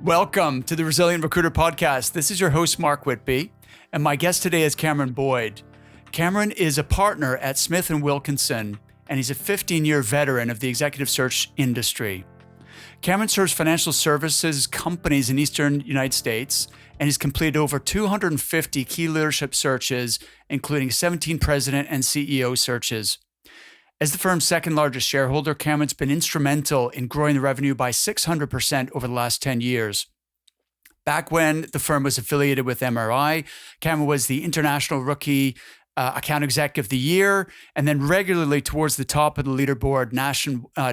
Welcome to the Resilient Recruiter Podcast. This is your host, Mark Whitby, and my guest today is Cameron Boyd. Cameron is a partner at Smith and Wilkinson, and he's a 15-year veteran of the executive search industry. Cameron serves financial services companies in Eastern United States, and he's completed over 250 key leadership searches, including 17 president and CEO searches. As the firm's second largest shareholder, Cameron's been instrumental in growing the revenue by 600% over the last 10 years. Back when the firm was affiliated with MRI, Cameron was the International Rookie Account Exec of the Year, and then regularly towards the top of the leaderboard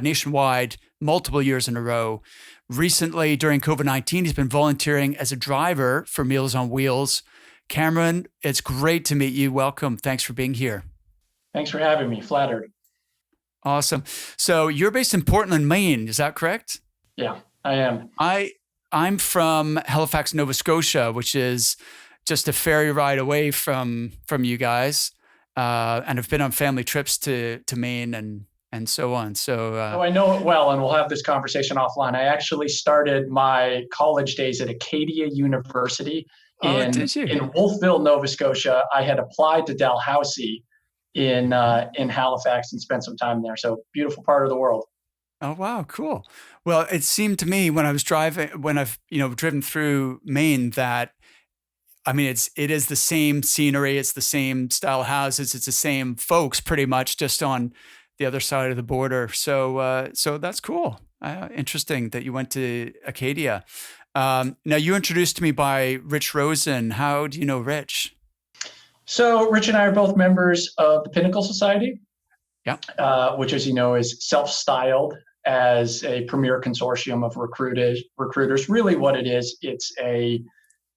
nationwide, multiple years in a row. Recently, during COVID-19, he's been volunteering as a driver for Meals on Wheels. Cameron, it's great to meet you. Welcome. Thanks for being here. Thanks for having me. Flattered. Awesome. So you're based in Portland, Maine. Is that correct? Yeah, I am. I'm from Halifax, Nova Scotia, which is just a ferry ride away from you guys. And I've been on family trips to Maine and so on. So I know it well, and we'll have this conversation offline. I actually started my college days at Acadia University in Wolfville, Nova Scotia. I had applied to Dalhousie in Halifax and spent some time there. So beautiful part of the world. Oh, wow. Cool. Well, it seemed to me when I've driven through Maine that, I mean, it is the same scenery. It's the same style houses. It's the same folks pretty much just on the other side of the border. So that's cool. Interesting that you went to Acadia. Now you introduced to me by Rich Rosen. How do you know Rich? So Rich and I are both members of the Pinnacle Society, which, as you know, is self-styled as a premier consortium of recruiters. Really what it is, it's a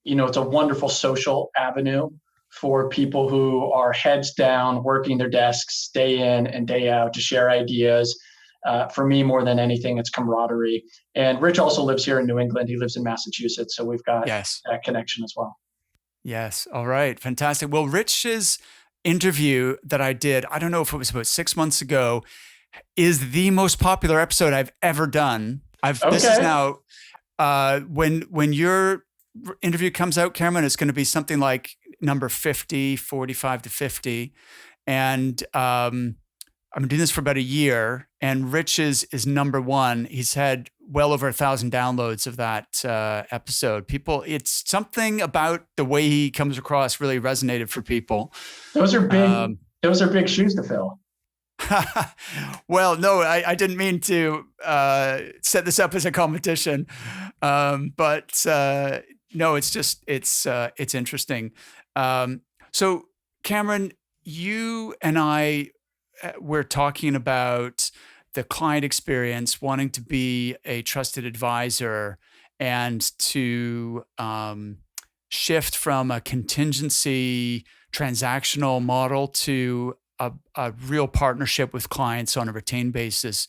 wonderful social avenue for people who are heads down, working their desks day in and day out to share ideas. For me, more than anything, it's camaraderie. And Rich also lives here in New England. He lives in Massachusetts. So we've got that connection as well. Yes. All right. Fantastic. Well, Rich's interview that I did, I don't know if it was about 6 months ago, is the most popular episode I've ever done. This is now, when your interview comes out, Cameron, it's going to be something like number 50, 45 to 50. And I'm doing this for about a year, and Rich is number one. He's had well over 1,000 downloads of that episode. It's something about the way he comes across really resonated for people. Those are big. Those are big shoes to fill. Well, no, I didn't mean to set this up as a competition, but no, it's interesting. So, Cameron, you and I were talking about the client experience, wanting to be a trusted advisor and to shift from a contingency transactional model to a real partnership with clients on a retained basis.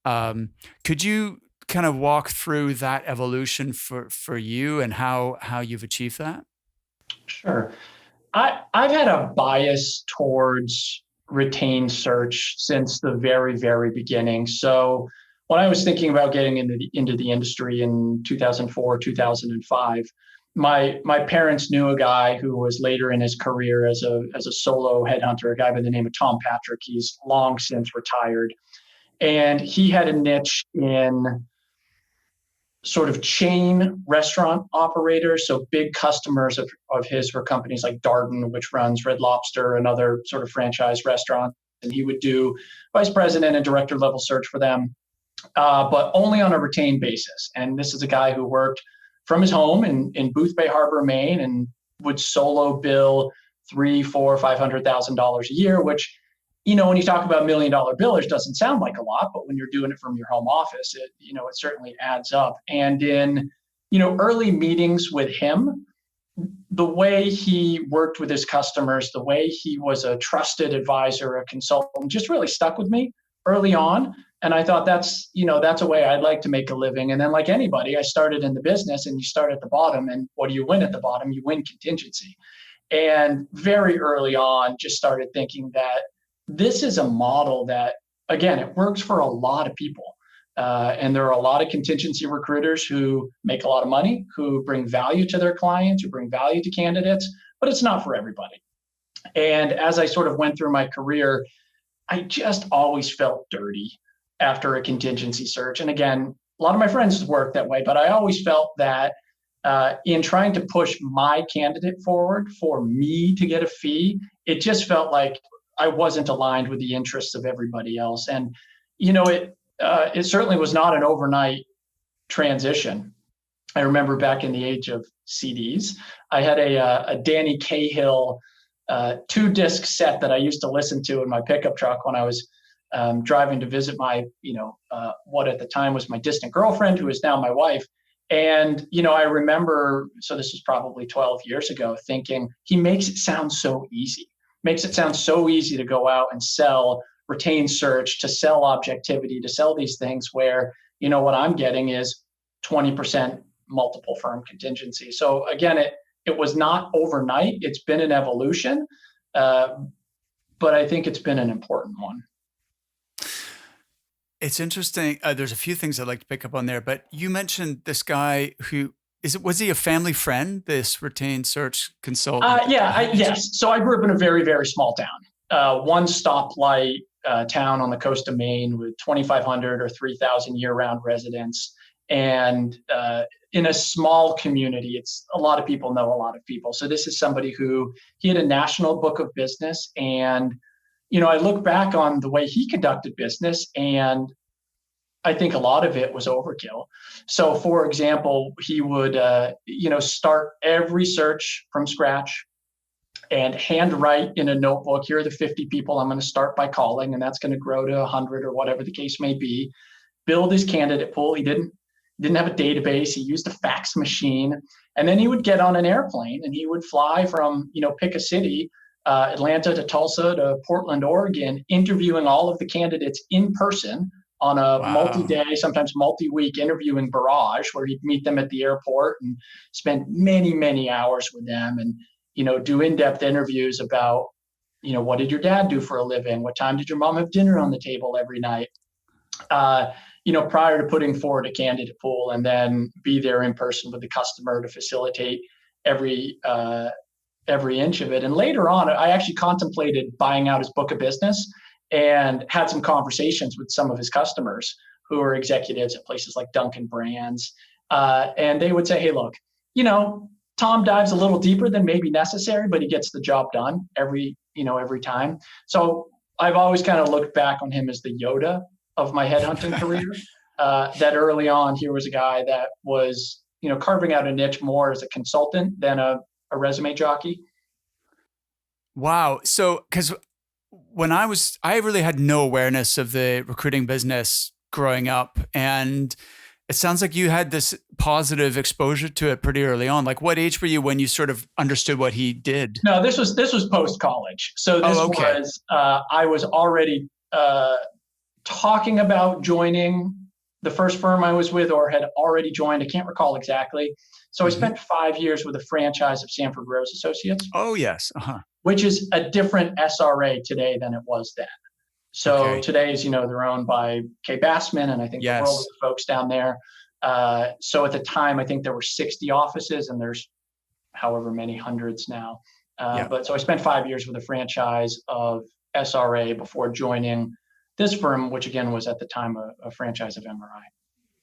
Could you kind of walk through that evolution for you and how you've achieved that? Sure. I've had a bias towards retained search since the very, very beginning. So when I was thinking about getting into the industry in 2004, 2005, my parents knew a guy who was later in his career as a solo headhunter, a guy by the name of Tom Patrick. He's long since retired. And he had a niche in sort of chain restaurant operators. So big customers of his were companies like Darden, which runs Red Lobster and other sort of franchise restaurants. And he would do vice president and director level search for them, but only on a retained basis. And this is a guy who worked from his home in Booth Bay Harbor, Maine, and would solo bill $300,000, $400,000, $500,000 a year, which, when you talk about $1 million billers, doesn't sound like a lot, but when you're doing it from your home office, it certainly adds up. And in, early meetings with him, the way he worked with his customers, the way he was a trusted advisor, a consultant, just really stuck with me early on. And I thought that's a way I'd like to make a living. And then like anybody, I started in the business, and you start at the bottom, and what do you win at the bottom? You win contingency. And very early on, just started thinking that this is a model that, again, it works for a lot of people, And there are a lot of contingency recruiters who make a lot of money, who bring value to their clients, who bring value to candidates, but it's not for everybody. And as I sort of went through my career, I just always felt dirty after a contingency search. And again, a lot of my friends work that way, but I always felt that in trying to push my candidate forward for me to get a fee, it just felt like I wasn't aligned with the interests of everybody else. And, it certainly was not an overnight transition. I remember back in the age of CDs, I had a Danny Cahill 2-disc set that I used to listen to in my pickup truck when I was driving to visit my, what at the time was my distant girlfriend, who is now my wife. And, I remember, so this was probably 12 years ago, thinking he makes it sound so easy, to go out and sell retained search, to sell objectivity, to sell these things where, what I'm getting is 20% multiple firm contingency. So again, it was not overnight. It's been an evolution, but I think it's been an important one. It's interesting. There's a few things I'd like to pick up on there, but you mentioned this guy who was he a family friend, this retained search consultant? Yes. So I grew up in a very, very small town, one stoplight town on the coast of Maine with 2,500 or 3,000 year-round residents. And in a small community, it's a lot of people know a lot of people. So this is somebody who he had a national book of business. And, I look back on the way he conducted business, and I think a lot of it was overkill. So, for example, he would, start every search from scratch and handwrite in a notebook, here are the 50 people I'm going to start by calling, and that's going to grow to 100 or whatever the case may be. Build his candidate pool. He didn't have a database. He used a fax machine. And then he would get on an airplane and he would fly from, pick a city, Atlanta to Tulsa to Portland, Oregon, interviewing all of the candidates in person on a multi-day, sometimes multi-week interviewing barrage, where he'd meet them at the airport and spend many, many hours with them and, do in-depth interviews about, what did your dad do for a living? What time did your mom have dinner on the table every night? Prior to putting forward a candidate pool, and then be there in person with the customer to facilitate every inch of it. And later on, I actually contemplated buying out his book of business and had some conversations with some of his customers who are executives at places like Dunkin' Brands. And they would say, hey, look, Tom dives a little deeper than maybe necessary, but he gets the job done every time. So I've always kind of looked back on him as the Yoda of my headhunting career. That early on, here was a guy that was, carving out a niche more as a consultant than a resume jockey. Wow. So, because I really had no awareness of the recruiting business growing up, and it sounds like you had this positive exposure to it pretty early on. Like, what age were you when you sort of understood what he did? No, this was post college. So this was I was already talking about joining the first firm I was with, or had already joined. I can't recall exactly. So I spent 5 years with a franchise of Sanford Rose Associates. Oh, yes. Which is a different SRA today than it was then. So today, as you know, they're owned by Kay Bassman, and I think the world of the folks down there. So at the time, I think there were 60 offices, and there's however many hundreds now. But so I spent 5 years with a franchise of SRA before joining this firm, which again was at the time a franchise of MRI.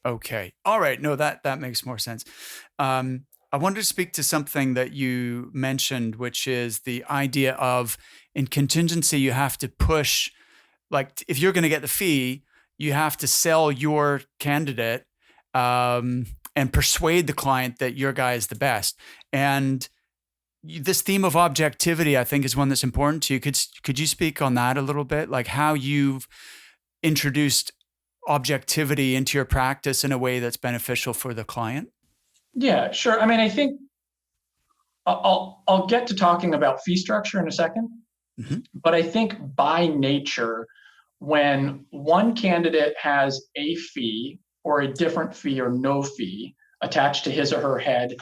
Okay. All right. No, that makes more sense. I wanted to speak to something that you mentioned, which is the idea of, in contingency, you have to push, like if you're going to get the fee, you have to sell your candidate and persuade the client that your guy is the best. And this theme of objectivity, I think, is one that's important to you. Could you speak on that a little bit? Like how you've introduced objectivity into your practice in a way that's beneficial for the client? Yeah, sure. I mean, I think I'll get to talking about fee structure in a second, but I think by nature, when one candidate has a fee or a different fee or no fee attached to his or her head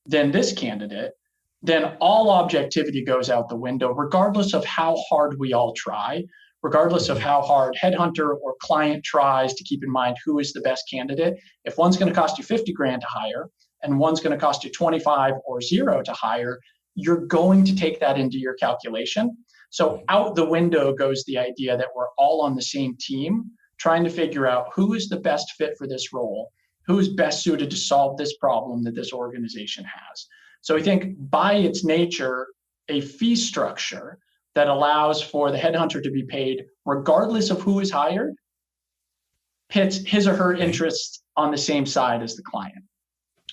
than this candidate, then all objectivity goes out the window, regardless of how hard we all try, regardless of how hard headhunter or client tries to keep in mind who is the best candidate, if one's going to cost you 50 grand to hire and one's going to cost you 25 or zero to hire, you're going to take that into your calculation. So out the window goes the idea that we're all on the same team, trying to figure out who is the best fit for this role, who is best suited to solve this problem that this organization has. So I think by its nature, a fee structure that allows for the headhunter to be paid regardless of who is hired pits his or her interests on the same side as the client.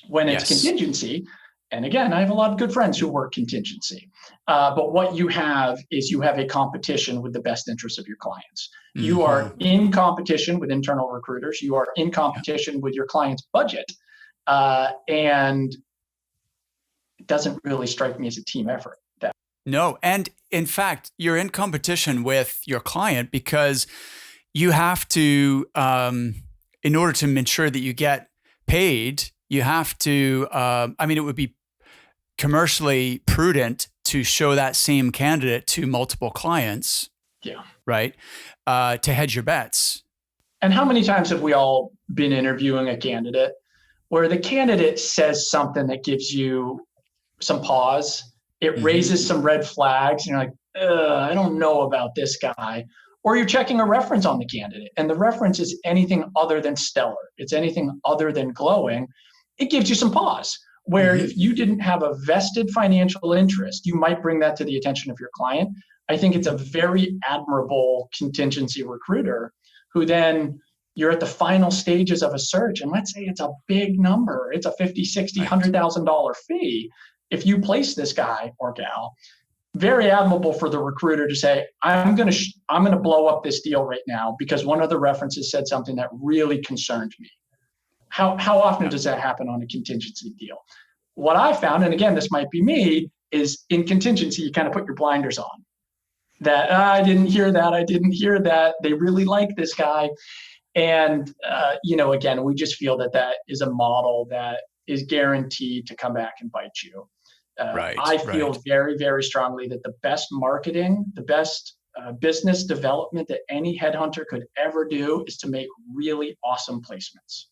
When it's contingency, and again, I have a lot of good friends who work contingency, but what you have is you have a competition with the best interests of your clients. Mm-hmm. You are in competition with internal recruiters. You are in competition with your client's budget. And it doesn't really strike me as a team effort. No. And in fact, you're in competition with your client because you have to, in order to ensure that you get paid, you have to, it would be commercially prudent to show that same candidate to multiple clients. Yeah. Right. To hedge your bets. And how many times have we all been interviewing a candidate where the candidate says something that gives you some pause? It raises some red flags, and you're like, I don't know about this guy. Or you're checking a reference on the candidate, and the reference is anything other than stellar. It's anything other than glowing. It gives you some pause, where if you didn't have a vested financial interest, you might bring that to the attention of your client. I think it's a very admirable contingency recruiter who then you're at the final stages of a search, and let's say it's a big number. It's a $50,000, $60,000, $100,000 fee. If you place this guy or gal, very admirable for the recruiter to say, I'm going to blow up this deal right now because one of the references said something that really concerned me. How often does that happen on a contingency deal? What I found, and again, this might be me, is in contingency, you kind of put your blinders on. That I didn't hear that. They really like this guy. And, again, we just feel that is a model that is guaranteed to come back and bite you. I feel very, very strongly that the best marketing, the best business development that any headhunter could ever do is to make really awesome placements.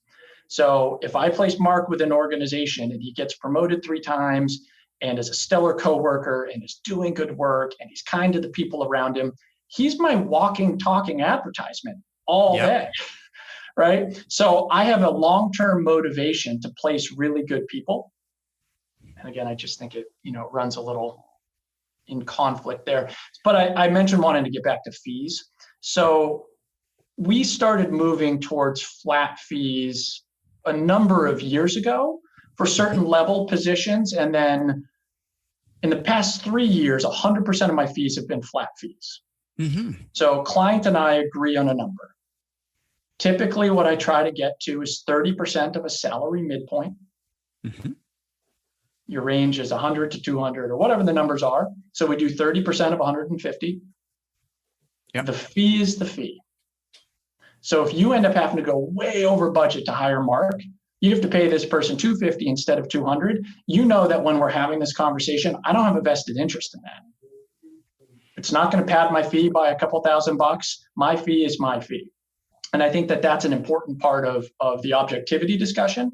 So if I place Mark with an organization and he gets promoted 3 times and is a stellar coworker and is doing good work and he's kind to the people around him, he's my walking, talking advertisement all day. Right? So I have a long-term motivation to place really good people. And again, I just think it, runs a little in conflict there. But I mentioned wanting to get back to fees. So we started moving towards flat fees a number of years ago for certain level positions. And then in the past 3 years, 100% of my fees have been flat fees. Mm-hmm. So client and I agree on a number. Typically, what I try to get to is 30% of a salary midpoint. Mm-hmm. Your range is 100 to 200 or whatever the numbers are. So we do 30% of 150. Yep. The fee is the fee. So if you end up having to go way over budget to hire Mark, you have to pay this person $250 instead of $200. You know that when we're having this conversation, I don't have a vested interest in that. It's not going to pad my fee by a couple $1,000. My fee is my fee. And I think that that's an important part of the objectivity discussion,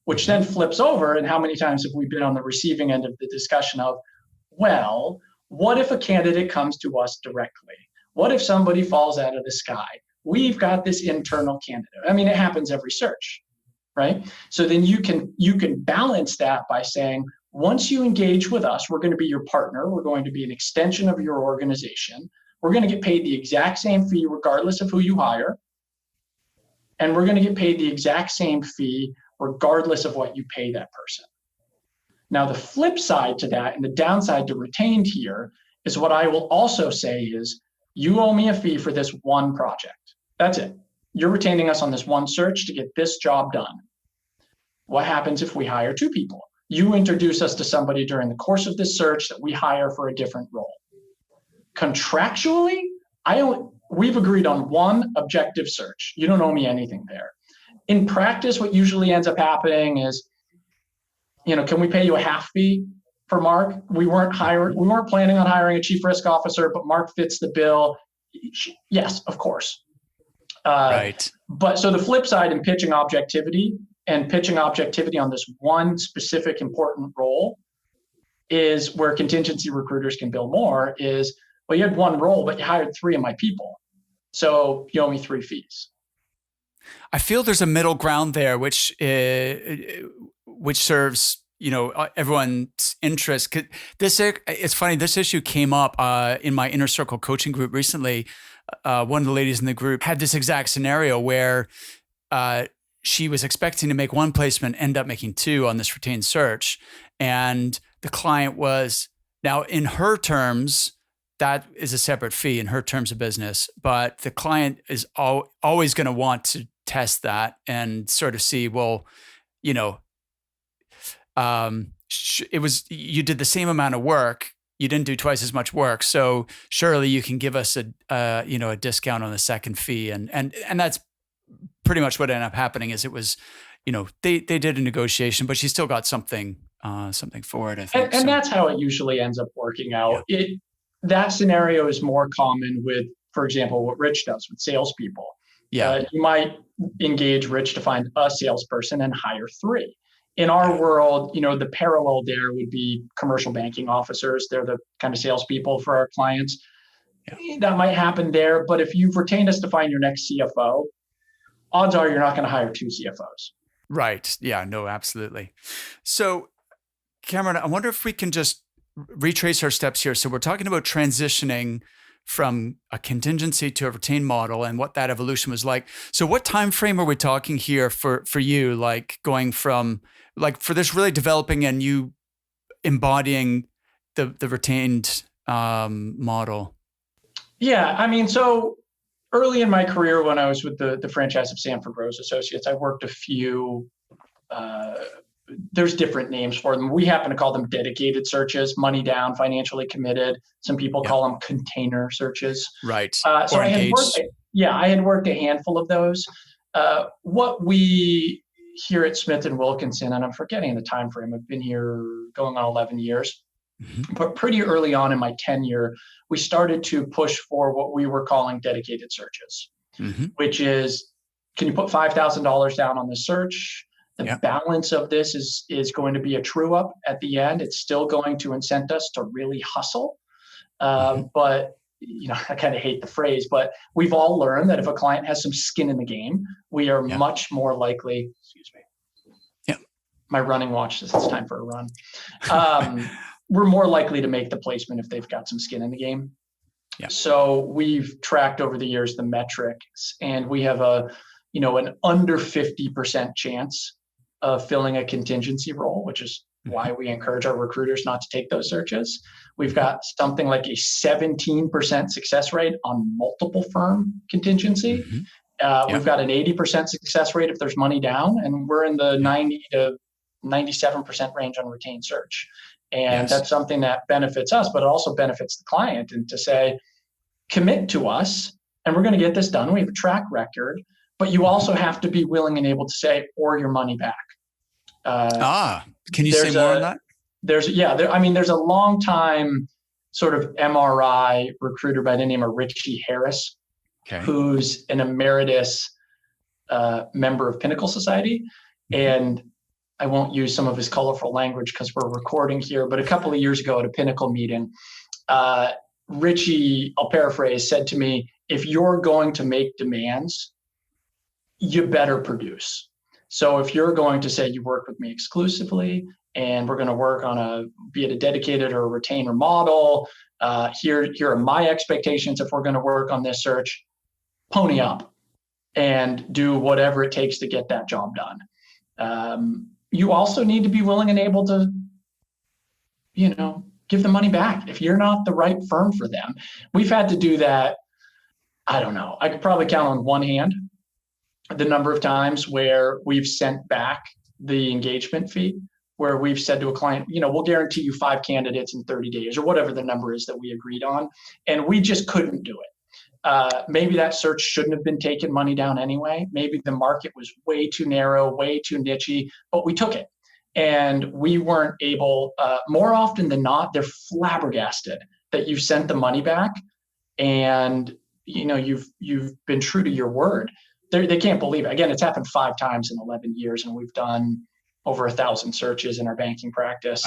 which then flips over. And how many times have we been on the receiving end of the discussion of, well, what if a candidate comes to us directly? What if somebody falls out of the sky? We've got this internal candidate. I mean, it happens every search, right? So then you can balance that by saying, once you engage with us, we're going to be your partner. We're going to be an extension of your organization. We're going to get paid the exact same fee regardless of who you hire. And we're going to get paid the exact same fee regardless of what you pay that person. Now, the flip side to that and the downside to retained here is what I will also say is, you owe me a fee for this one project. That's it. You're retaining us on this one search to get this job done. What happens if we hire 2 people? You introduce us to somebody during the course of this search that we hire for a different role. Contractually, we've agreed on one objective search. You don't owe me anything there. In practice, what usually ends up happening is, can we pay you a half fee for Mark? We weren't planning on hiring a chief risk officer, but Mark fits the bill. Yes, of course. Right. But so the flip side in pitching objectivity on this one specific important role is where contingency recruiters can bill more is, well, you had one role, but you hired 3 of my people. So you owe me 3 fees. I feel there's a middle ground there, which serves everyone's interest. It's funny. This issue came up in my inner circle coaching group recently. One of the ladies in the group had this exact scenario where she was expecting to make 1 placement, end up making 2 on this retained search, and the client was, now in her terms, that is a separate fee in her terms of business, but the client is always going to want to test that and sort of see, well, you did the same amount of work, you didn't do twice as much work, so surely you can give us a discount on the second fee, and that's pretty much what ended up happening. Is it was, they did a negotiation, but she still got something for it, I think. And that's how it usually ends up working out. Yeah. That scenario is more common with, for example, what Rich does with salespeople. Yeah. You might engage Rich to find a salesperson and hire 3. In our world, the parallel there would be commercial banking officers. They're the kind of salespeople for our clients. Yeah. That might happen there. But if you've retained us to find your next CFO, odds are you're not going to hire 2 CFOs. Right. Yeah, no, absolutely. So, Cameron, I wonder if we can just retrace our steps here. So we're talking about transitioning from a contingency to a retained model and what that evolution was like. So what time frame are we talking here for you, like going from, like, for this really developing and you embodying the retained model? Yeah, I mean, so early in my career when I was with the franchise of Sanford Rose Associates, I worked a few, there's different names for them. We happen to call them dedicated searches, money down, financially committed. Some people call them container searches. Right. So I had worked a handful of those. What we here at Smith and Wilkinson, and I'm forgetting the time frame, I've been here going on 11 years, but pretty early on in my tenure, we started to push for what we were calling dedicated searches, which is, can you put $5,000 down on the search? The balance of this is going to be a true up at the end. It's still going to incent us to really hustle. But I kind of hate the phrase, but we've all learned that if a client has some skin in the game, we are much more likely, excuse me. Yeah. My running watch says it's time for a run. We're more likely to make the placement if they've got some skin in the game. Yeah. So we've tracked over the years the metrics, and we have an under 50% chance of filling a contingency role, which is why we encourage our recruiters not to take those searches. We've got something like a 17% success rate on multiple firm contingency. We've got an 80% success rate if there's money down, and we're in the 90 to 97% range on retained search. And that's something that benefits us, but it also benefits the client, and to say, commit to us, and we're going to get this done. We have a track record, but you also have to be willing and able to say, or your money back. Can you say more on that? There's a long time sort of MRI recruiter by the name of Richie Harris, who's an emeritus member of Pinnacle Society. And I won't use some of his colorful language because we're recording here, but a couple of years ago at a Pinnacle meeting, Richie, I'll paraphrase, said to me, if you're going to make demands, you better produce. So if you're going to say you work with me exclusively and we're going to work on be it a dedicated or a retainer model, here are my expectations if we're going to work on this search, pony up and do whatever it takes to get that job done. You also need to be willing and able to, give the money back if you're not the right firm for them. We've had to do that. I don't know. I could probably count on one hand the number of times where we've sent back the engagement fee, where we've said to a client, we'll guarantee you 5 candidates in 30 days or whatever the number is that we agreed on. And we just couldn't do it. Maybe that search shouldn't have been taking money down anyway. Maybe the market was way too narrow, way too nichey, but we took it. And we weren't able, more often than not, they're flabbergasted that you sent the money back and you've been true to your word. They can't believe it. Again, it's happened 5 times in 11 years, and we've done over 1,000 searches in our banking practice.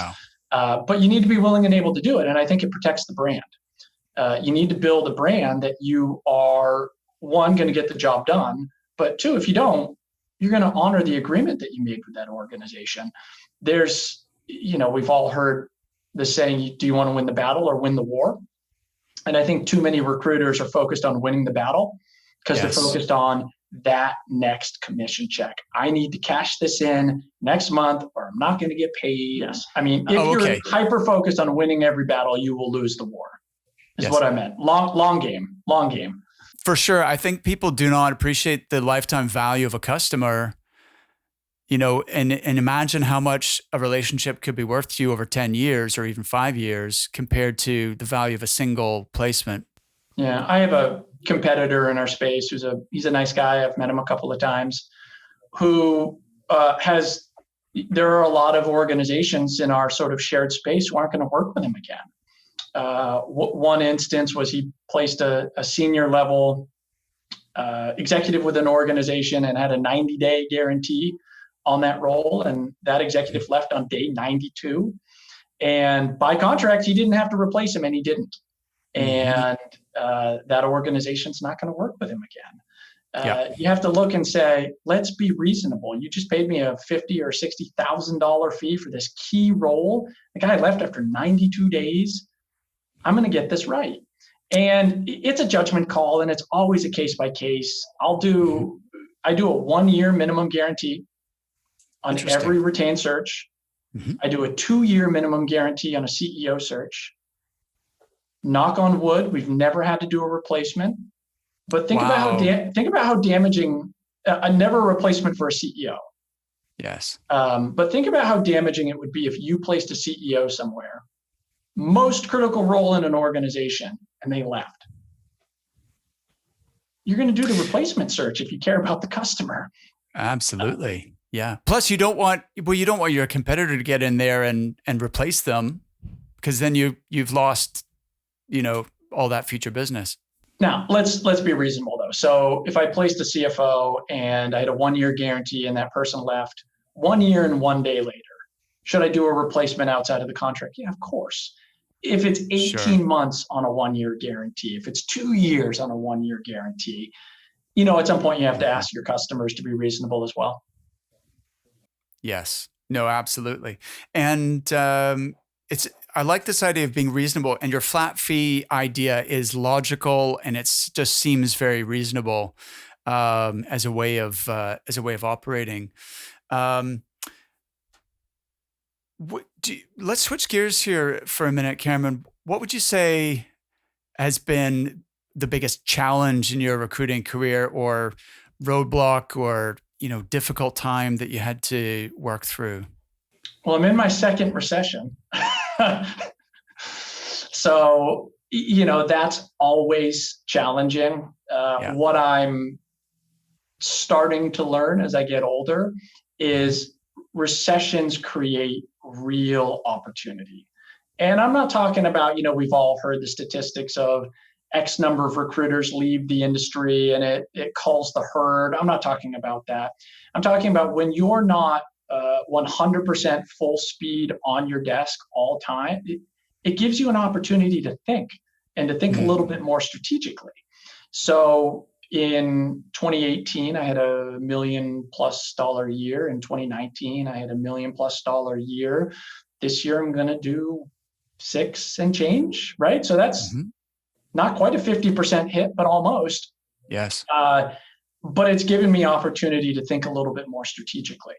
Wow. But you need to be willing and able to do it. And I think it protects the brand. You need to build a brand that you are, one, going to get the job done, but two, if you don't, you're going to honor the agreement that you made with that organization. We've all heard the saying, do you want to win the battle or win the war? And I think too many recruiters are focused on winning the battle because they're focused on that next commission check. I need to cash this in next month or I'm not going to get paid. Yes. I mean, if you're hyper focused on winning every battle, you will lose the war, is what I meant. Long game. For sure. I think people do not appreciate the lifetime value of a customer, and imagine how much a relationship could be worth to you over 10 years or even 5 years compared to the value of a single placement. Yeah. I have a competitor in our space he's a nice guy. I've met him a couple of times who there are a lot of organizations in our sort of shared space who aren't going to work with him again. One instance was he placed a senior level executive with an organization and had a 90-day guarantee on that role. And that executive left on day 92. And by contract, he didn't have to replace him, and he didn't. And that organization's not going to work with him again. You have to look and say, let's be reasonable. You just paid me a $50,000 or $60,000 fee for this key role. The guy left after 92 days. I'm going to get this right. And it's a judgment call, and it's always a case by case. I do a 1-year minimum guarantee on every retained search. I do a 2-year minimum guarantee on a CEO search. Knock on wood, we've never had to do a replacement. But think about how damaging a never a replacement for a CEO. Yes. But think about how damaging it would be if you placed a CEO somewhere, most critical role in an organization, and they left. You're going to do the replacement search if you care about the customer. Absolutely. Yeah. Plus, you don't want your competitor to get in there and replace them, because then you've lost, all that future business. Now, let's be reasonable though. So if I placed a CFO and I had a 1-year guarantee and that person left 1 year and 1 day later, should I do a replacement outside of the contract? Yeah, of course. If it's 18 months on a 1-year guarantee, if it's 2 years on a 1-year guarantee, at some point you have to ask your customers to be reasonable as well. Yes. No, absolutely. And I like this idea of being reasonable, and your flat fee idea is logical, and it just seems very reasonable as a way of operating. Let's switch gears here for a minute, Cameron. What would you say has been the biggest challenge in your recruiting career, or roadblock, or difficult time that you had to work through? Well, I'm in my second recession. So, that's always challenging. What I'm starting to learn as I get older is recessions create real opportunity. And I'm not talking about, we've all heard the statistics of X number of recruiters leave the industry and it culls the herd. I'm not talking about that. I'm talking about when you're not 100% full speed on your desk all time, it gives you an opportunity to think and to think a little bit more strategically. So in 2018, I had $1 million+ year. In 2019, I had $1 million+ year. This year, I'm going to do 6 and change, right? So that's not quite a 50% hit, but almost. Yes. But it's given me opportunity to think a little bit more strategically.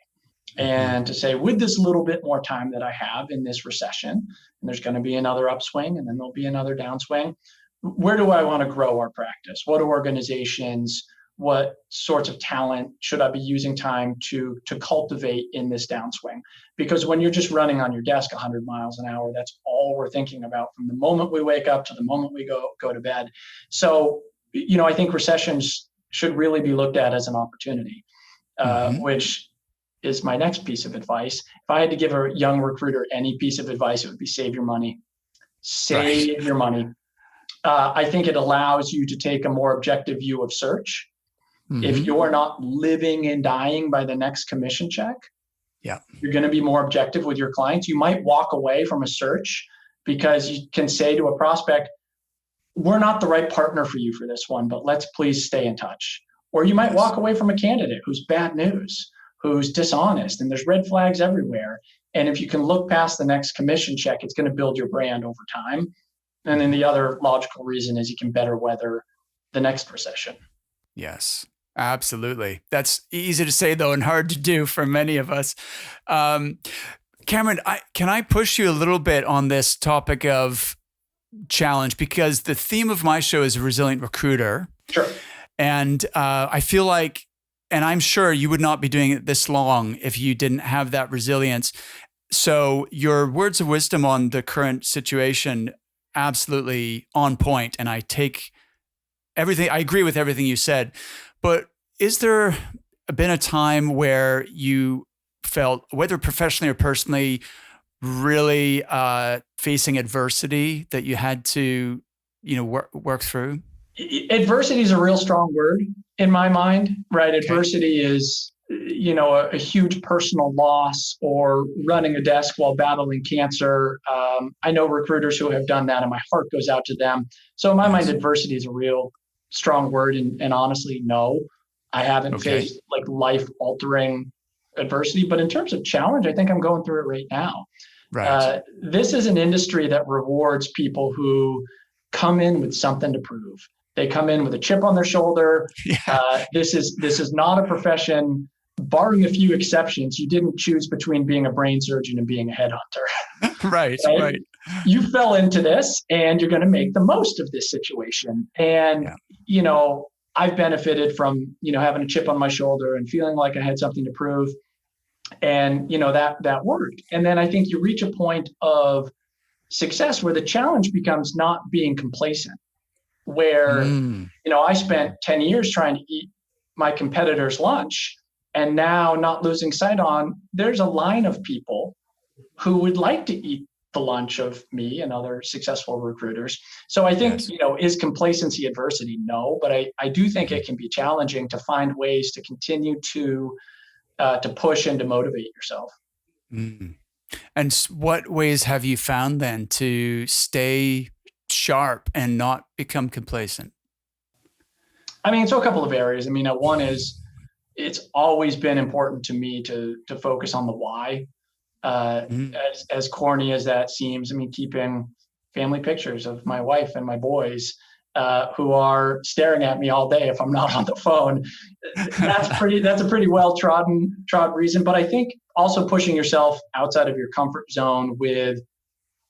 And to say, with this little bit more time that I have in this recession, and there's going to be another upswing and then there'll be another downswing, where do I want to grow our practice? What organizations, what sorts of talent should I be using time to cultivate in this downswing? Because when you're just running on your desk 100 miles an hour, that's all we're thinking about from the moment we wake up to the moment we go to bed. So, I think recessions should really be looked at as an opportunity, which is my next piece of advice. If I had to give a young recruiter any piece of advice, it would be save your money. Save your money. I think it allows you to take a more objective view of search. If you're not living and dying by the next commission check, you're going to be more objective with your clients. You might walk away from a search because you can say to a prospect, we're not the right partner for you for this one, but let's please stay in touch. Or you might walk away from a candidate who's bad news, who's dishonest, and there's red flags everywhere. And if you can look past the next commission check, it's going to build your brand over time. And then the other logical reason is you can better weather the next recession. Yes, absolutely. That's easy to say, though, and hard to do for many of us. Cameron, can I push you a little bit on this topic of challenge? Because the theme of my show is a resilient recruiter. Sure. And I feel like, and I'm sure you would not be doing it this long if you didn't have that resilience. So your words of wisdom on the current situation, absolutely on point. And I take everything, I agree with everything you said. But is there been a time where you felt, whether professionally or personally, really facing adversity that you had to, work through? Adversity is a real strong word in my mind, right? Okay. Adversity is, a huge personal loss or running a desk while battling cancer. I know recruiters who have done that, and my heart goes out to them. So in my mind, adversity is a real strong word. And honestly, no, I haven't faced like life-altering adversity. But in terms of challenge, I think I'm going through it right now. Right. This is an industry that rewards people who come in with something to prove. They come in with a chip on their shoulder. Yeah. This is not a profession, barring a few exceptions. You didn't choose between being a brain surgeon and being a headhunter. Right. You fell into this, and you're going to make the most of this situation. And I've benefited from having a chip on my shoulder and feeling like I had something to prove. And that worked. And then I think you reach a point of success where the challenge becomes not being complacent, where I spent 10 years trying to eat my competitor's lunch, and now not losing sight on there's a line of people who would like to eat the lunch of me and other successful recruiters. So I think is complacency adversity? No, but I do think it can be challenging to find ways to continue to push and to motivate yourself. And what ways have you found then to stay sharp and not become complacent? I mean, so a couple of areas. I mean, one is it's always been important to me to focus on the why. As corny as that seems, I mean, keeping family pictures of my wife and my boys who are staring at me all day if I'm not on the phone. That's a pretty well trodden reason. But I think also pushing yourself outside of your comfort zone with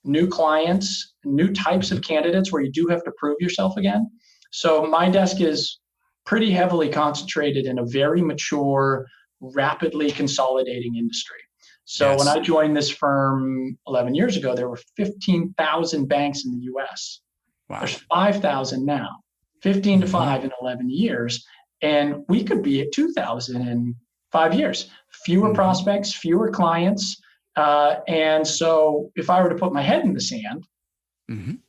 new clients, new types of candidates where you do have to prove yourself again. So my desk is pretty heavily concentrated in a very mature, rapidly consolidating industry. So when I joined this firm 11 years ago, there were 15,000 banks in the US. Wow. There's 5,000 now, 15 to 5 in 11 years. And we could be at 2,000 in 5 years. Fewer prospects, fewer clients. And so if I were to put my head in the sand,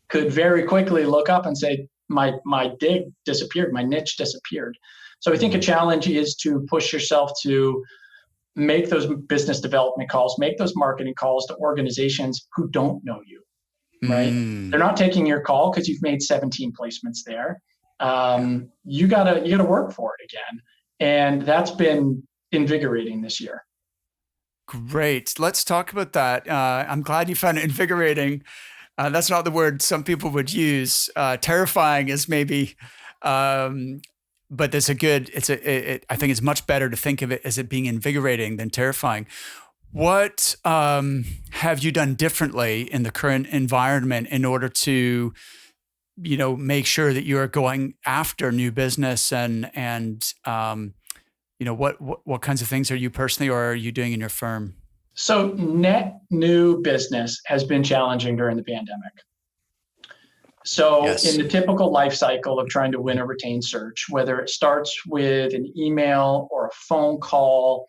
could very quickly look up and say, my dig disappeared, my niche disappeared. So I think a challenge is to push yourself to make those business development calls, make those marketing calls to organizations who don't know you. Right? They're not taking your call because you've made 17 placements there. You gotta work for it again. And that's been invigorating this year. Great. Let's talk about that. I'm glad you found it invigorating. That's not the word some people would use. Terrifying is maybe, but that's I think it's much better to think of it as it being invigorating than terrifying. What have you done differently in the current environment in order to, make sure that you are going after new business and what kinds of things are you personally or are you doing in your firm? So net new business has been challenging during the pandemic. So in the typical life cycle of trying to win a retained search, whether it starts with an email or a phone call,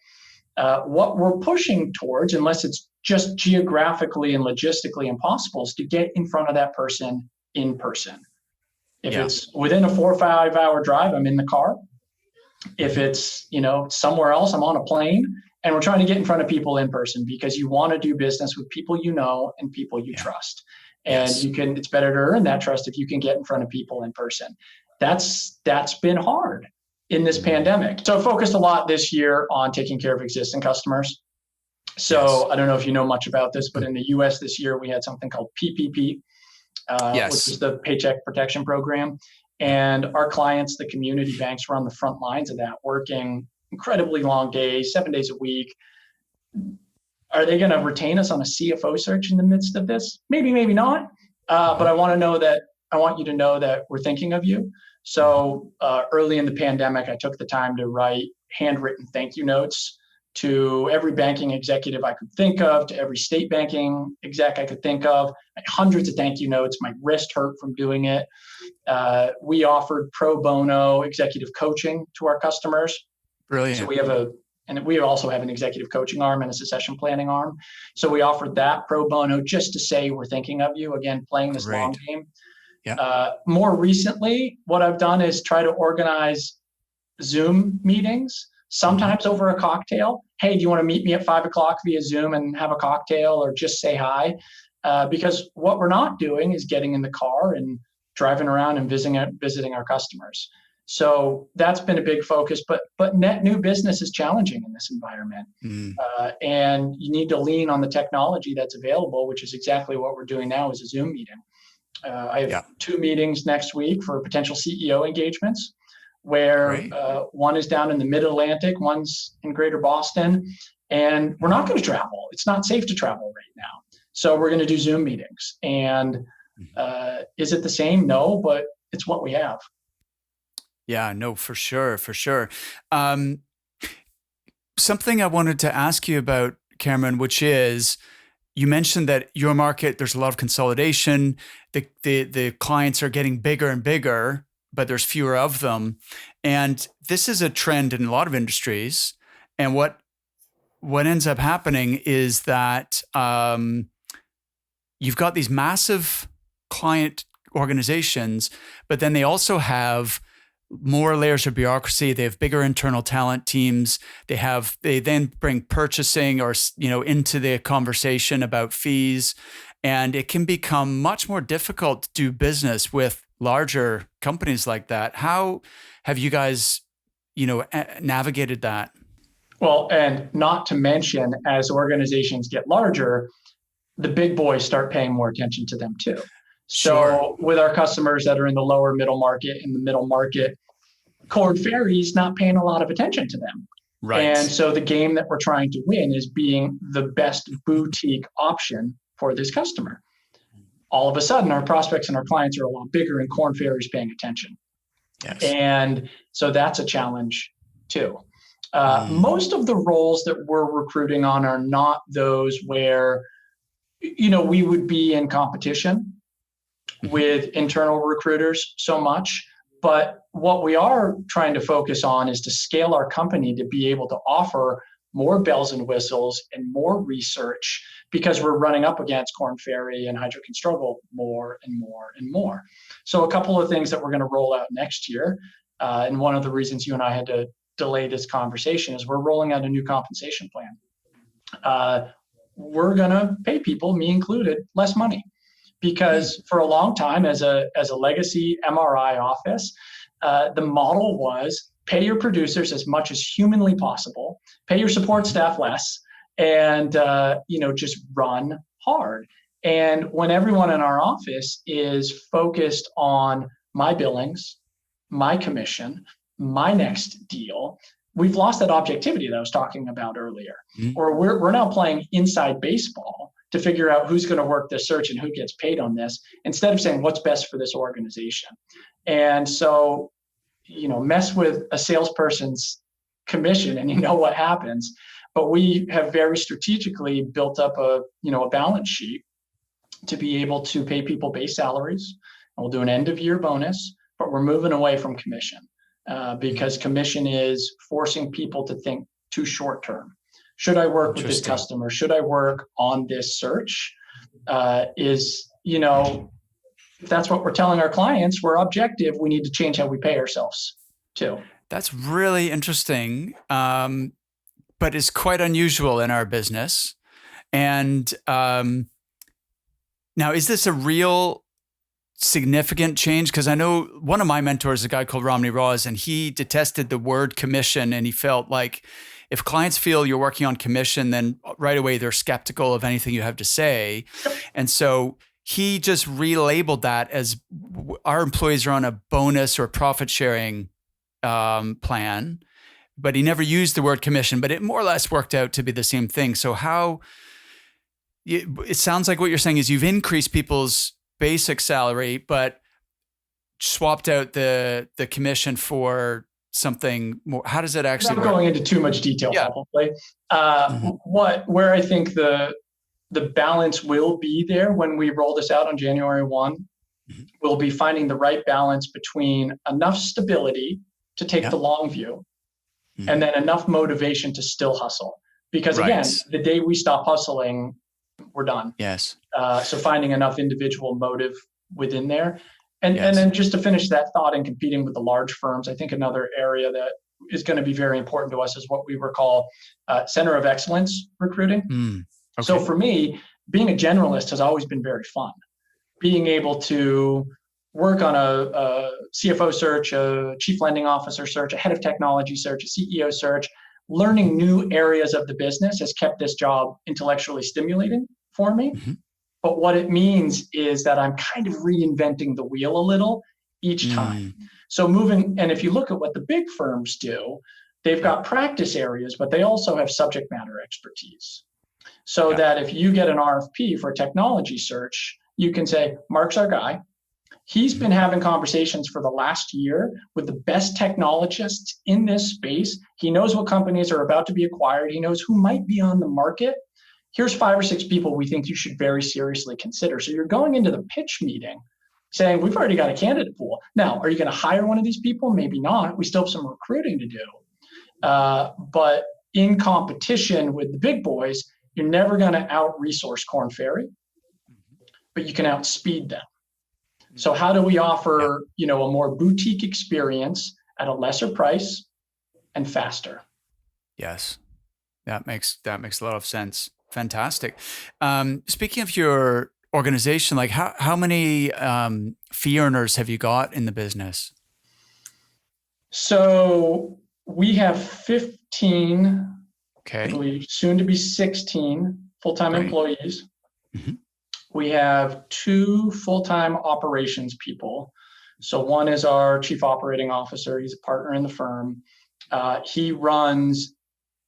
what we're pushing towards, unless it's just geographically and logistically impossible, is to get in front of that person in person. If it's within a 4 or 5 hour drive, I'm in the car. If it's, somewhere else, I'm on a plane, and we're trying to get in front of people in person, because you want to do business with people you know and people you trust. And it's better to earn that trust if you can get in front of people in person. That's been hard in this pandemic. So I focused a lot this year on taking care of existing customers. So I don't know if you know much about this, but in the US this year, we had something called PPP, which is the Paycheck Protection Program. And our clients, the community banks, were on the front lines of that, working incredibly long days, 7 days a week. Are they going to retain us on a CFO search in the midst of this? Maybe, maybe not. But I want you to know that we're thinking of you. So early in the pandemic, I took the time to write handwritten thank you notes to every banking executive I could think of, to every state banking exec I could think of, hundreds of thank you notes. My wrist hurt from doing it. We offered pro bono executive coaching to our customers. Brilliant. So we also have an executive coaching arm and a succession planning arm. So we offered that pro bono just to say we're thinking of you, again, playing this long game. Yeah. More recently, what I've done is try to organize Zoom meetings, sometimes over a cocktail. Hey, do you want to meet me at 5 o'clock via Zoom and have a cocktail, or just say hi? Because what we're not doing is getting in the car and driving around and visiting our customers. So that's been a big focus, but net new business is challenging in this environment. And you need to lean on the technology that's available, which is exactly what we're doing now, is a Zoom meeting. I have 2 meetings next week for potential CEO engagements, where one is down in the mid-Atlantic, one's in greater Boston, and we're not going to travel. It's not safe to travel right now. So we're going to do Zoom meetings. And is it the same? No, but it's what we have. Yeah, no, for sure. Something I wanted to ask you about, Cameron, which is, you mentioned that your market, there's a lot of consolidation. The clients are getting bigger and bigger, but there's fewer of them. And this is a trend in a lot of industries. And what ends up happening is that you've got these massive client organizations, but then they also have more layers of bureaucracy. They have bigger internal talent teams. They then bring purchasing into the conversation about fees, and it can become much more difficult to do business with larger companies like that. How have you guys, navigated that? Well, and not to mention, as organizations get larger, the big boys start paying more attention to them too. So with our customers that are in the lower middle market, in the middle market, Korn Ferry's not paying a lot of attention to them. Right. And so the game that we're trying to win is being the best boutique option for this customer. All of a sudden, our prospects and our clients are a lot bigger, and Korn Ferry's paying attention. Yes. And so that's a challenge too. Most of the roles that we're recruiting on are not those where, we would be in competition with internal recruiters so much. But what we are trying to focus on is to scale our company to be able to offer more bells and whistles and more research, because we're running up against Korn Ferry and Hydro Can Struggle more and more and more. So a couple of things that we're going to roll out next year, and one of the reasons you and I had to delay this conversation, is we're rolling out a new compensation plan. We're going to pay people, me included, less money. Because for a long time, as a legacy MRI office, the model was pay your producers as much as humanly possible, pay your support staff less, and just run hard. And when everyone in our office is focused on my billings, my commission, my next deal, we've lost that objectivity that I was talking about earlier. Or we're now playing inside baseball to figure out who's going to work this search and who gets paid on this, instead of saying what's best for this organization. And so, mess with a salesperson's commission and what happens. But we have very strategically built up a balance sheet to be able to pay people base salaries. And we'll do an end of year bonus, but we're moving away from commission because commission is forcing people to think too short term. Should I work with this customer? Should I work on this search? if that's what we're telling our clients, we're objective, we need to change how we pay ourselves too. That's really interesting, but it's quite unusual in our business. And now, is this a real significant change? Because I know one of my mentors is a guy called Romney Ross, and he detested the word commission, and he felt like if clients feel you're working on commission, then right away they're skeptical of anything you have to say. And so he just relabeled that as our employees are on a bonus or profit sharing plan, but he never used the word commission, but it more or less worked out to be the same thing. So it sounds like what you're saying is you've increased people's basic salary, but swapped out the commission for something more. How does it actually work? Not going into too much detail, probably. Where I think the balance will be there when we roll this out on January 1, we'll be finding the right balance between enough stability to take the long view and then enough motivation to still hustle. Because again, the day we stop hustling, we're done. Yes. So finding enough individual motive within there. And then just to finish that thought in competing with the large firms, I think another area that is going to be very important to us is what we would call center of excellence recruiting. Okay. So for me, being a generalist has always been very fun. Being able to work on a CFO search, a chief lending officer search, a head of technology search, a CEO search, learning new areas of the business has kept this job intellectually stimulating for me. But what it means is that I'm kind of reinventing the wheel a little each time. So and if you look at what the big firms do, they've got practice areas, but they also have subject matter expertise. So that if you get an RFP for a technology search, you can say, Mark's our guy. He's been having conversations for the last year with the best technologists in this space. He knows what companies are about to be acquired. He knows who might be on the market. Here's 5 or 6 people we think you should very seriously consider. So you're going into the pitch meeting saying, we've already got a candidate pool. Now, are you going to hire one of these people? Maybe not. We still have some recruiting to do. But in competition with the big boys, you're never going to out-resource Korn Ferry, but you can outspeed them. So how do we offer, a more boutique experience at a lesser price and faster? Yes, that makes a lot of sense. Fantastic. Speaking of your organization, like how many fee earners have you got in the business? So we have 15, I believe, soon to be 16 full-time employees. We have 2 full-time operations people. So one is our chief operating officer. He's a partner in the firm. He runs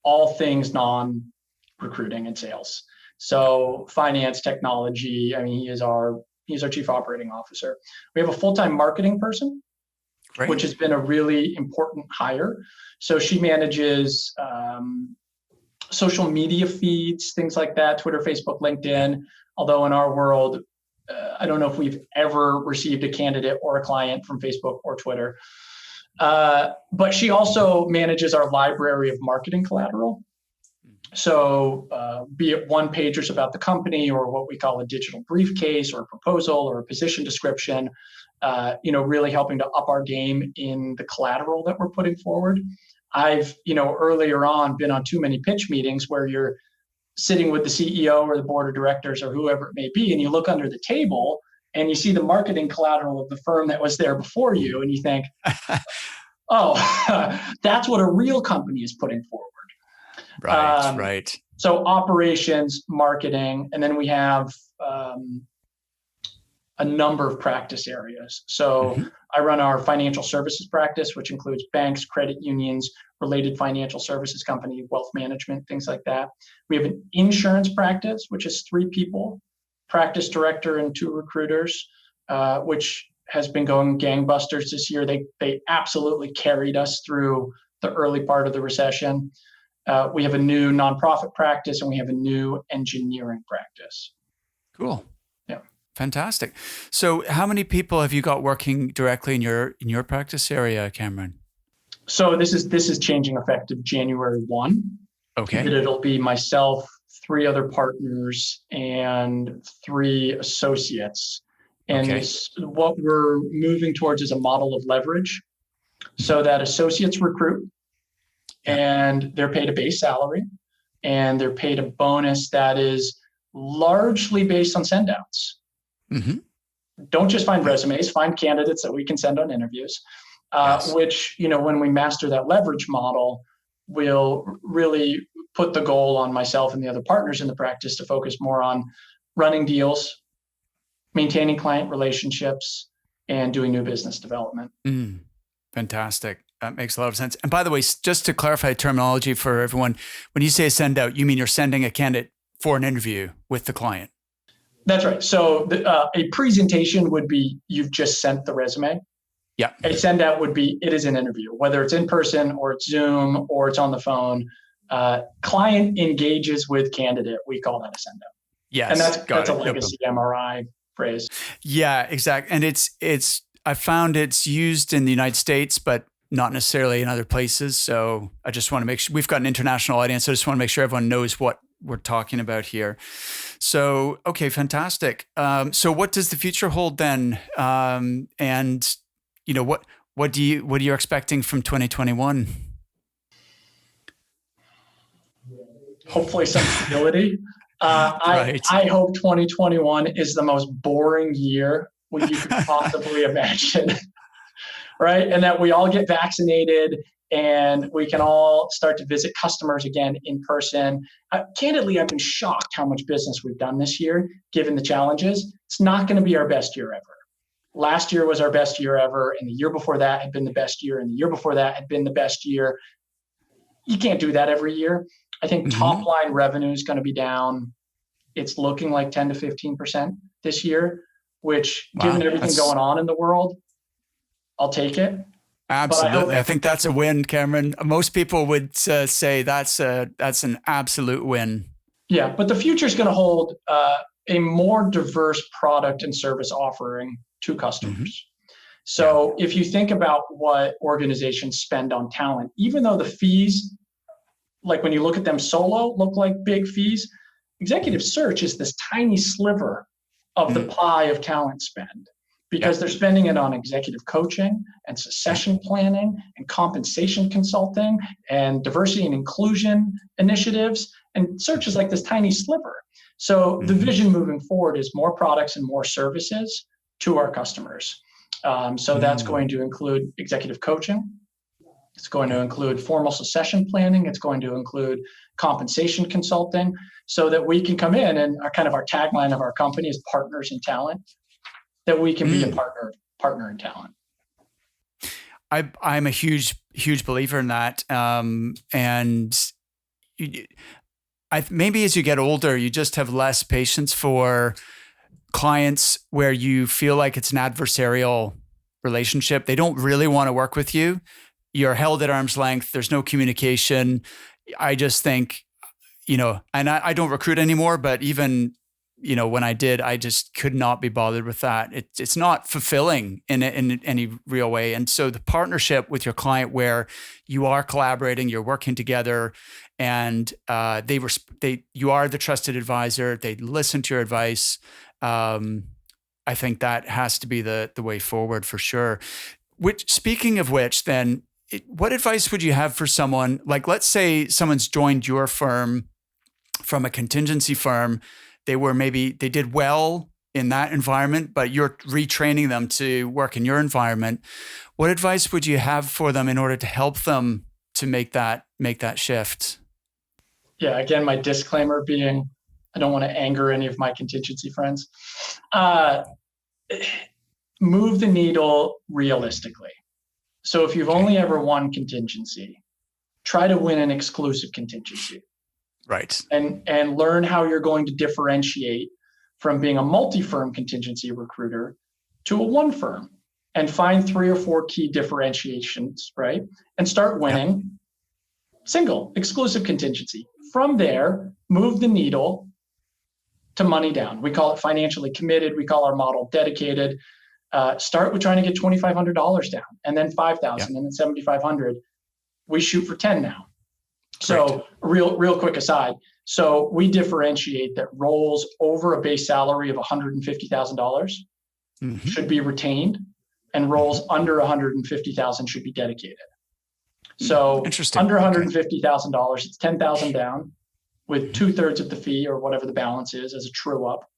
all things non-recruiting and sales. So finance, technology. I mean, he's our chief operating officer. We have a full-time marketing person, which has been a really important hire. So she manages social media feeds, things like that, Twitter, Facebook, LinkedIn. Although in our world, I don't know if we've ever received a candidate or a client from Facebook or Twitter. But she also manages our library of marketing collateral. So be it one-pagers about the company or what we call a digital briefcase or a proposal or a position description, really helping to up our game in the collateral that we're putting forward. I've, earlier on been on too many pitch meetings where you're sitting with the CEO or the board of directors or whoever it may be, and you look under the table and you see the marketing collateral of the firm that was there before you, and you think, oh, that's what a real company is putting forward. Right. So operations, marketing, and then we have a number of practice areas. So I run our financial services practice, which includes banks, credit unions, related financial services company, wealth management, things like that. We have an insurance practice, which is 3 people, practice director and 2 recruiters, which has been going gangbusters this year. They absolutely carried us through the early part of the recession. We have a new nonprofit practice and we have a new engineering practice. Cool. Yeah. Fantastic. So how many people have you got working directly in your practice area, Cameron? So this is changing effective January 1. Okay. But it'll be myself, 3 other partners, and 3 associates. And Okay. what we're moving towards is a model of leverage so that associates recruit and they're paid a base salary and they're paid a bonus that is largely based on sendouts. Mm-hmm. Don't just find resumes, find candidates that we can send on interviews, which, when we master that leverage model, will really put the goal on myself and the other partners in the practice to focus more on running deals, maintaining client relationships, and doing new business development. Fantastic. That makes a lot of sense. And by the way, just to clarify terminology for everyone, when you say send out, you mean you're sending a candidate for an interview with the client? That's right. So a presentation would be you've just sent the resume. Yeah. A send out would be it is an interview, whether it's in person or it's Zoom or it's on the phone. Client engages with candidate. We call that a send out. Yes. And that's a legacy MRI phrase. Yeah, exactly. And I found it's used in the United States, but not necessarily in other places. So I just want to make sure we've got an international audience. So I just want to make sure everyone knows what we're talking about here. So, okay, fantastic. So what does the future hold then? And what are you expecting from 2021? Hopefully some stability. Right. I hope 2021 is the most boring year you could possibly imagine, right? And that we all get vaccinated and we can all start to visit customers again in person. Candidly, I've been shocked how much business we've done this year, given the challenges. It's not going to be our best year ever. Last year was our best year ever, and the year before that had been the best year, and the year before that had been the best year. You can't do that every year. I think top line revenue is going to be down. It's looking like 10 to 15% this year, which, given everything going on in the world, I'll take it. Absolutely. I think that's a win, Cameron. Most people would say that's an absolute win. Yeah, but the future is going to hold a more diverse product and service offering to customers. So if you think about what organizations spend on talent, even though the fees, like when you look at them solo, look like big fees, executive search is this tiny sliver of the pie of talent spend, because they're spending it on executive coaching and succession planning and compensation consulting and diversity and inclusion initiatives. And search is like this tiny sliver. So the vision moving forward is more products and more services to our customers. So that's going to include executive coaching. It's going to include formal succession planning. It's going to include compensation consulting, so that we can come in, and our tagline of our company is partners in talent, that we can be a partner in talent. I'm a huge believer in that. And maybe as you get older, you just have less patience for clients where you feel like it's an adversarial relationship. They don't really want to work with you. You're held at arm's length. There's no communication. I just think, and I don't recruit anymore, but even, when I did, I just could not be bothered with that. It's not fulfilling in any real way. And so the partnership with your client, where you are collaborating, you're working together, and you are the trusted advisor. They listen to your advice. I think that has to be the way forward for sure. Speaking of which, then, what advice would you have for someone, like, let's say someone's joined your firm from a contingency firm. They did well in that environment, but you're retraining them to work in your environment. What advice would you have for them in order to help them to make that shift? Yeah, again, my disclaimer being, I don't want to anger any of my contingency friends. Move the needle realistically. So if you've only ever won contingency, try to win an exclusive contingency. Right. And learn how you're going to differentiate from being a multi-firm contingency recruiter to a one firm, and find 3 or 4 key differentiations, right? And start winning single exclusive contingency. From there, move the needle to money down. We call it financially committed. We call our model dedicated. Start with trying to get $2,500 down, and then $5,000, and then $7,500. We shoot for 10 now. So real quick aside. So we differentiate that roles over a base salary of $150,000 should be retained, and roles under 150,000 should be dedicated. So under $150,000, it's 10,000 down with 2/3 of the fee or whatever the balance is as a true up.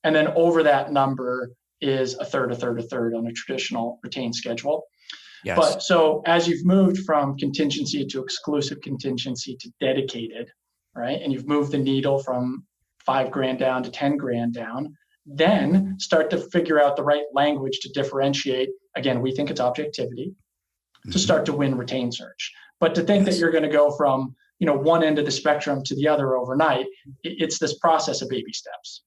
And then over that number is a third on a traditional retained schedule. Yes. But so as you've moved from contingency to exclusive contingency to dedicated, right? And you've moved the needle from $5,000 down to $10,000 down, then start to figure out the right language to differentiate. Again, we think it's objectivity to start to win retained search. But to think that you're going to go from, one end of the spectrum to the other overnight, it's this process of baby steps.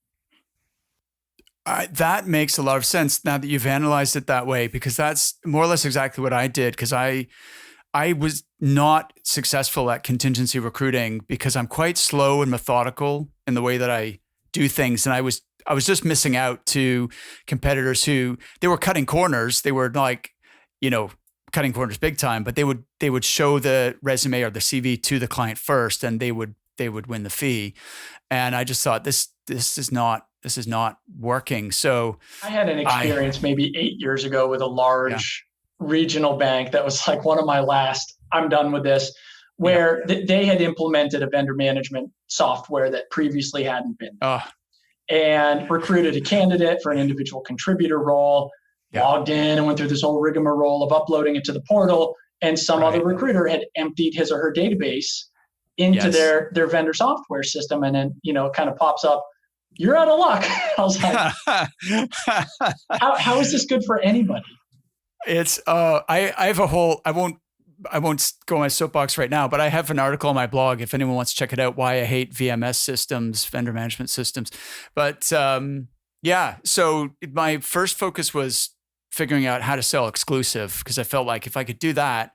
That makes a lot of sense now that you've analyzed it that way, because that's more or less exactly what I did. Because I was not successful at contingency recruiting because I'm quite slow and methodical in the way that I do things. And I was just missing out to competitors who they were cutting corners. They were like, cutting corners big time, but they would show the resume or the CV to the client first, and they would win the fee. And I just thought this is not working. So I had an experience maybe 8 years ago with a large regional bank that was like one of my last, I'm done with this, where they had implemented a vendor management software that previously hadn't been. And recruited a candidate for an individual contributor role, logged in and went through this whole rigmarole of uploading it to the portal. And some other recruiter had emptied his or her database into their vendor software system. And then, it kind of pops up, you're out of luck. I was like, how is this good for anybody? It's, I have a whole, I won't go on my soapbox right now, but I have an article on my blog if anyone wants to check it out, why I hate VMS systems, vendor management systems. But so my first focus was figuring out how to sell exclusive, because I felt like if I could do that,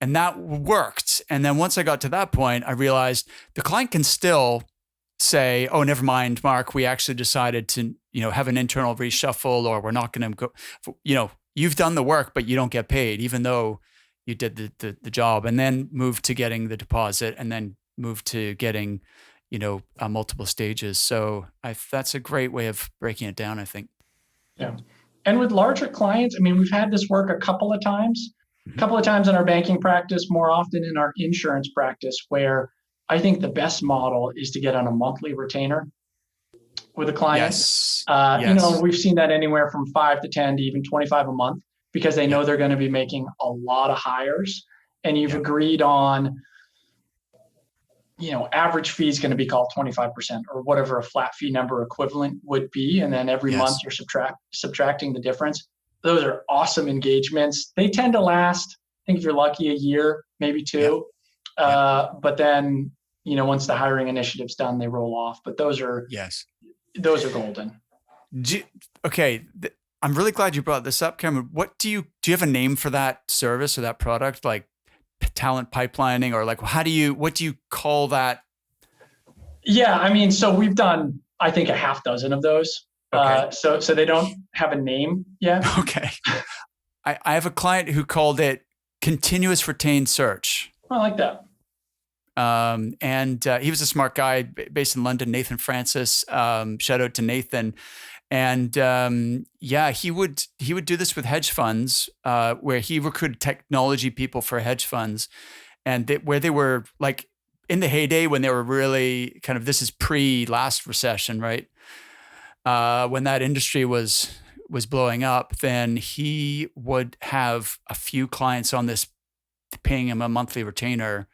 and that worked. And then once I got to that point, I realized the client can still say, oh, never mind, Mark, we actually decided to, have an internal reshuffle, or we're not going to go, you've done the work, but you don't get paid, even though you did the job, and then move to getting the deposit, and then move to getting, multiple stages. So that's a great way of breaking it down, I think. Yeah. And with larger clients, we've had this work a couple of times in our banking practice, more often in our insurance practice, where I think the best model is to get on a monthly retainer with a client. Yes. We've seen that anywhere from 5 to 10 to even 25 a month, because they know they're going to be making a lot of hires, and you've agreed on, average fee is going to be called 25% or whatever a flat fee number equivalent would be. And then every month you're subtracting the difference. Those are awesome engagements. They tend to last, I think if you're lucky, a year, maybe two. But then, once the hiring initiative's done, they roll off. But those are golden. Okay. I'm really glad you brought this up, Cameron. What do you have a name for that service or that product, like talent pipelining, or like what do you call that? Yeah, so we've done, I think, a half dozen of those. Okay. So they don't have a name yet. Okay. I have a client who called it continuous retained search. I like that. And he was a smart guy based in London, Nathan Francis. Shout out to Nathan. And he would do this with hedge funds, where he recruited technology people for hedge funds, and where they were like in the heyday when they were really kind of, this is pre-last recession, right? When that industry was blowing up, then he would have a few clients on this, paying him a monthly retainer,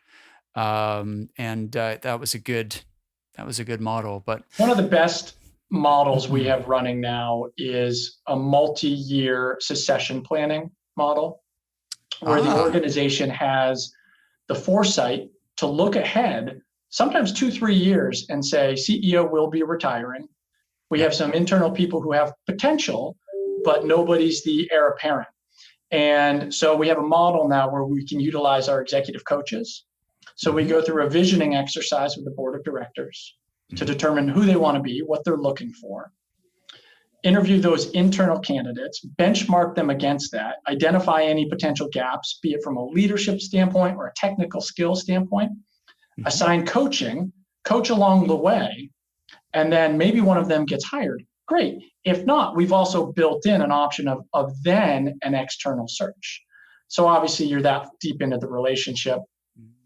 and that was a good model. But one of the best models we have running now is a multi-year succession planning model, where the organization has the foresight to look ahead, sometimes 2-3 years, and say, CEO will be retiring. We have some internal people who have potential, but nobody's the heir apparent. And so we have a model now where we can utilize our executive coaches. So we go through a visioning exercise with the board of directors to determine who they want to be, what they're looking for, interview those internal candidates, benchmark them against that, identify any potential gaps, be it from a leadership standpoint or a technical skill standpoint, assign coaching, coach along the way, and then maybe one of them gets hired, Great. If not, we've also built in an option of then an external search. So obviously you're that deep into the relationship,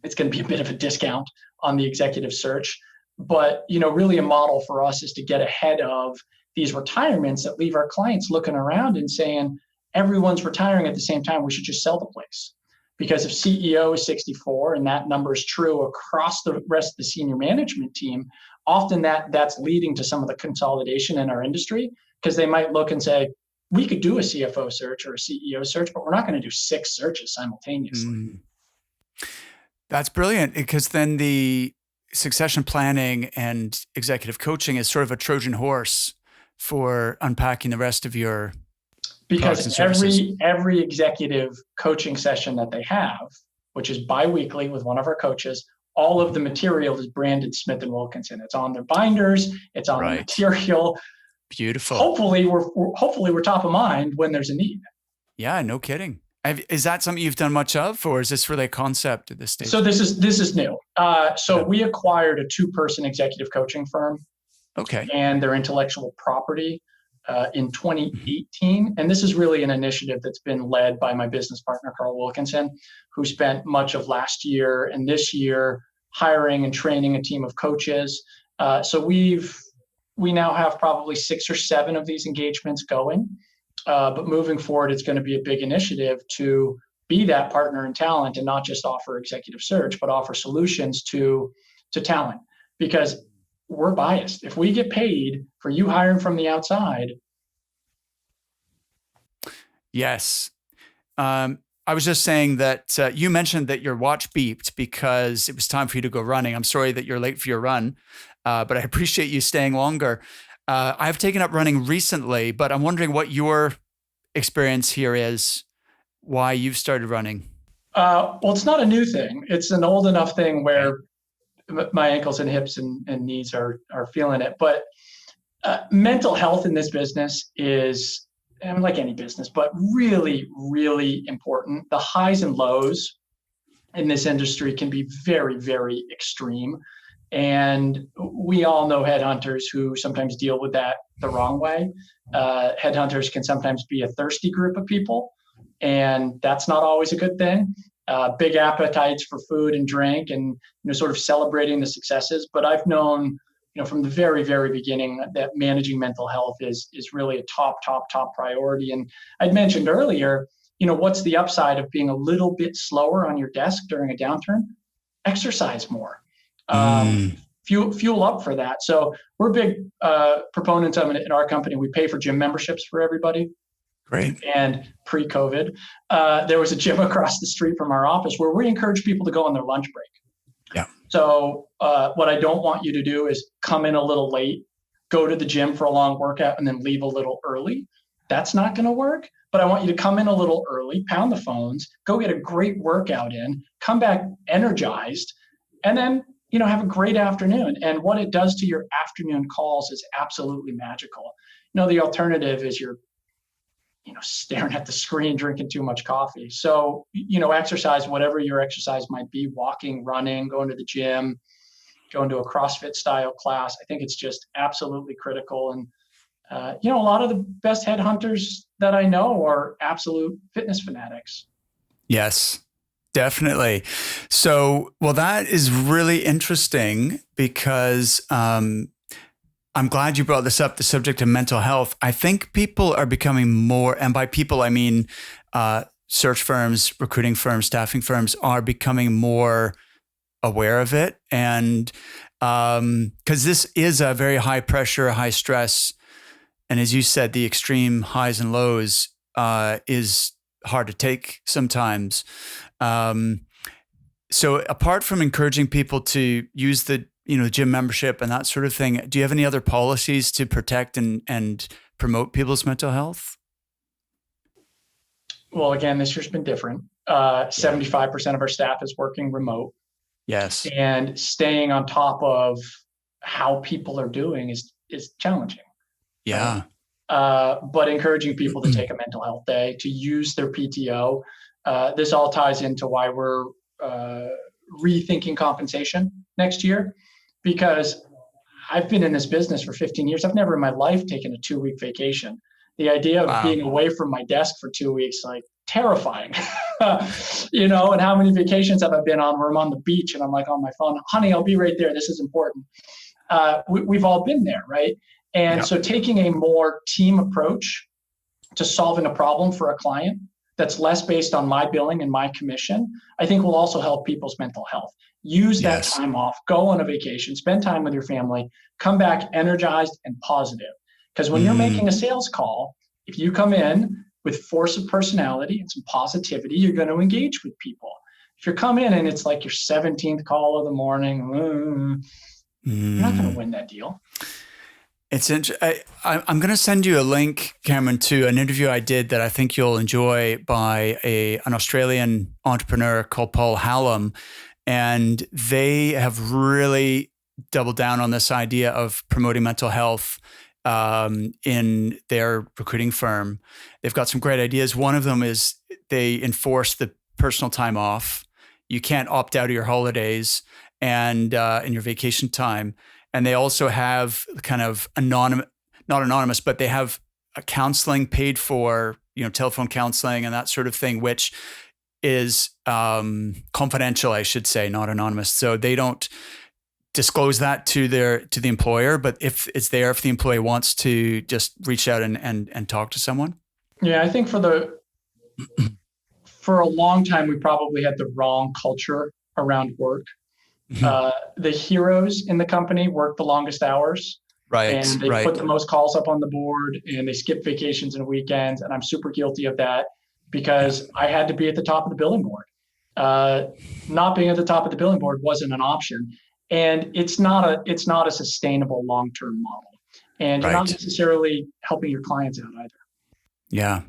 it's going to be a bit of a discount on the executive search. But, really a model for us is to get ahead of these retirements that leave our clients looking around and saying, everyone's retiring at the same time, we should just sell the place. Because if CEO is 64 and that number is true across the rest of the senior management team, often that's leading to some of the consolidation in our industry, because they might look and say, we could do a CFO search or a CEO search, but we're not going to do 6 searches simultaneously. That's brilliant, because then the succession planning and executive coaching is sort of a Trojan horse for unpacking the rest of your products and services. Every executive coaching session that they have, which is bi-weekly with one of our coaches, all of the material is branded Smith and Wilkinson. It's on their binders. It's on the material. Beautiful. Hopefully we're top of mind when there's a need. Yeah, no kidding. Is that something you've done much of, or is this really a concept at this stage? So this is new. We acquired a 2-person executive coaching firm. Okay. And their intellectual property in 2018. And this is really an initiative that's been led by my business partner, Carl Wilkinson, who spent much of last year and this year hiring and training a team of coaches. So we now have probably 6 or 7 of these engagements going. But moving forward, it's going to be a big initiative to be that partner in talent and not just offer executive search, but offer solutions to talent. Because we're biased. If we get paid for you hiring from the outside. Yes. I was just saying that you mentioned that your watch beeped because it was time for you to go running. I'm sorry that you're late for your run, but I appreciate you staying longer. I've taken up running recently, but I'm wondering what your experience here is, why you've started running. Well, it's not a new thing. It's an old enough thing where my ankles and hips and knees are feeling it. But mental health in this business is, like any business, but really, really important. The highs and lows in this industry can be very, very extreme. And we all know headhunters who sometimes deal with that the wrong way. Headhunters can sometimes be a thirsty group of people, and that's not always a good thing. Big appetites for food and drink, and sort of celebrating the successes. But I've known, from the very, very beginning that managing mental health is really a top priority. And I'd mentioned earlier, what's the upside of being a little bit slower on your desk during a downturn? Exercise more. Fuel up for that. So we're big proponents of it in our company. We pay for gym memberships for everybody. Great. And pre-COVID, there was a gym across the street from our office where we encourage people to go on their lunch break. Yeah. So what I don't want you to do is come in a little late, go to the gym for a long workout, and then leave a little early. That's not going to work. But I want you to come in a little early, pound the phones, go get a great workout in, come back energized, and then have a great afternoon. And what it does to your afternoon calls is absolutely magical. The alternative is you're staring at the screen, drinking too much coffee. So, exercise, whatever your exercise might be, walking, running, going to the gym, going to a CrossFit style class. I think it's just absolutely critical. And, a lot of the best headhunters that I know are absolute fitness fanatics. Yes, definitely. So, well, that is really interesting because, I'm glad you brought this up, the subject of mental health. I think people are becoming more, and by people, I mean search firms, recruiting firms, staffing firms are becoming more aware of it. And because this is a very high pressure, high stress, and as you said, the extreme highs and lows is hard to take sometimes. So apart from encouraging people to use the gym membership and that sort of thing, do you have any other policies to protect and promote people's mental health? Well, again, this year's been different. 75% of our staff is working remote. Yes. And staying on top of how people are doing is challenging. Yeah. Right? But encouraging people to take a mental health day, to use their PTO. This all ties into why we're rethinking compensation next year. Because I've been in this business for 15 years. I've never in my life taken a 2-week vacation. The idea of being away from my desk for 2 weeks, like terrifying, and how many vacations have I been on where I'm on the beach and I'm like on my phone, honey, I'll be right there. This is important. We've all been there, right? And so taking a more team approach to solving a problem for a client that's less based on my billing and my commission, I think will also help people's mental health. Use that time off, go on a vacation, spend time with your family, come back energized and positive. Because when you're making a sales call, if you come in with force of personality and some positivity, you're going to engage with people. If you come in and it's like your 17th call of the morning, you're not going to win that deal. It's I'm going to send you a link, Cameron, to an interview I did that I think you'll enjoy by an Australian entrepreneur called Paul Hallam. And they have really doubled down on this idea of promoting mental health in their recruiting firm. They've got some great ideas. One of them is they enforce the personal time off. You can't opt out of your holidays and in your vacation time. And they also have kind of not anonymous, but they have a counseling paid for, telephone counseling and that sort of thing, which is confidential, I should say, not anonymous. So they don't disclose that to the employer, but if it's there, if the employee wants to just reach out and talk to someone. Yeah, I think for a long time, we probably had the wrong culture around work. The heroes in the company work the longest hours, right? And they put the most calls up on the board, and they skip vacations and weekends. And I'm super guilty of that because I had to be at the top of the billing board. Not being at the top of the billing board wasn't an option, and it's not a sustainable long-term model. And you're not necessarily helping your clients out either. Yeah.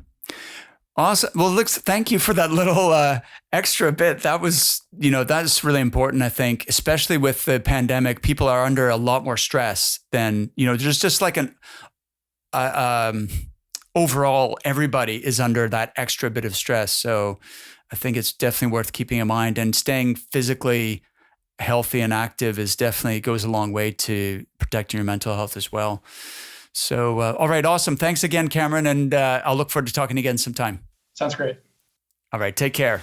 Awesome. Well, thank you for that little extra bit. That was, that's really important, I think, especially with the pandemic. People are under a lot more stress than, there's just like overall, everybody is under that extra bit of stress. So I think it's definitely worth keeping in mind, and staying physically healthy and active goes a long way to protecting your mental health as well. So, all right. Awesome. Thanks again, Cameron. And I'll look forward to talking again sometime. Sounds great. All right. Take care.